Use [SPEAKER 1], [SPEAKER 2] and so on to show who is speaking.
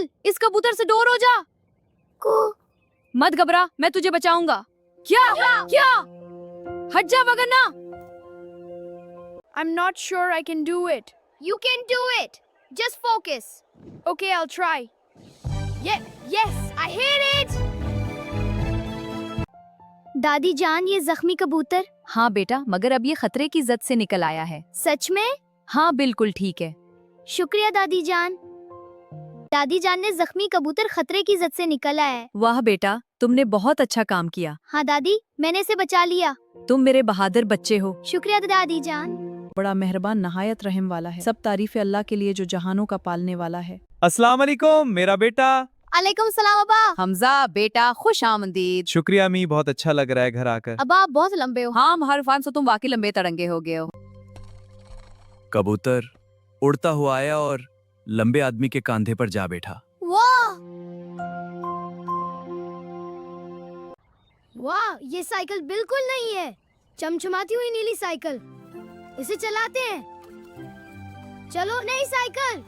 [SPEAKER 1] निकल, इस कबूतर से दूर हो जा। मत घबरा, मैं तुझे बचाऊंगा। क्या क्या हट जा वगरना।
[SPEAKER 2] I'm not sure I can do it.
[SPEAKER 1] You can do it. Just focus.
[SPEAKER 2] Okay, I'll try.
[SPEAKER 1] Yes, I hit it. दादी जान, ये जख्मी कबूतर। हाँ बेटा, मगर अब ये खतरे की जद से निकल आया है। सच में? हाँ बिल्कुल ठीक है। शुक्रिया दादी जान। दादी जान ने जख्मी कबूतर खतरे की जद से निकला है। वाह बेटा, तुमने बहुत अच्छा काम किया। हाँ दादी, मैंने इसे बचा लिया। तुम मेरे बहादुर बच्चे हो। शुक्रिया दादी जान।
[SPEAKER 3] बड़ा मेहरबान नहायत रहम वाला है। सब तारीफ अल्लाह के लिए जो जहानों का पालने वाला है।
[SPEAKER 4] अस्सलाम वालेकुम मेरा बेटा।
[SPEAKER 1] अलैकुम सलाम अब्बा।
[SPEAKER 5] हमजा बेटा खुश आमदीद।
[SPEAKER 4] शुक्रिया अम्मी, बहुत अच्छा लग रहा है घर आकर।
[SPEAKER 1] अब्बा आप बहुत लंबे हो।
[SPEAKER 5] हाँ महरफान, से तुम वाकई लंबे तरंगे हो गए हो।
[SPEAKER 6] कबूतर उड़ता हुआ आया और लंबे आदमी के कंधे पर जा बैठा।
[SPEAKER 1] वाह वाह, ये साइकिल बिल्कुल नहीं है। चमचमाती हुई नीली साइकिल। इसे चलाते हैं। चलो नई साइकिल।